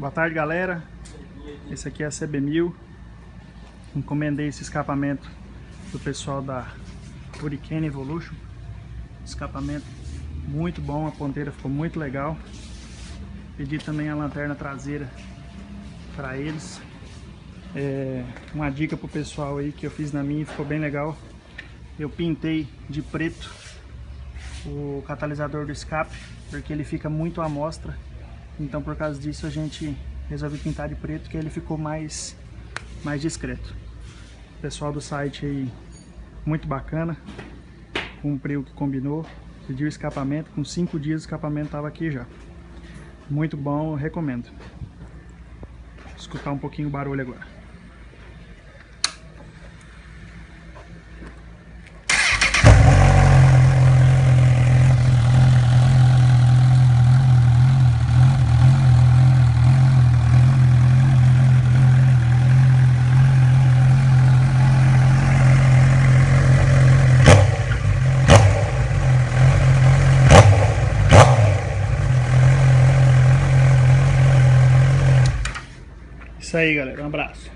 Boa tarde, galera. Esse aqui é a CB1000. Encomendei esse escapamento do pessoal da Hurricane Evolution. Escapamento muito bom, a ponteira ficou muito legal. Pedi também a lanterna traseira para eles. Uma dica pro pessoal aí que eu fiz na minha, ficou bem legal. Eu pintei de preto o catalisador do escape, porque ele fica muito à mostra. Então por causa disso a gente resolveu pintar de preto, que ele ficou mais discreto. O pessoal do site aí, muito bacana, cumpriu o que combinou, pediu escapamento, com 5 dias o escapamento estava aqui já. Muito bom, eu recomendo. Vou escutar um pouquinho o barulho agora. Isso aí, galera, um abraço.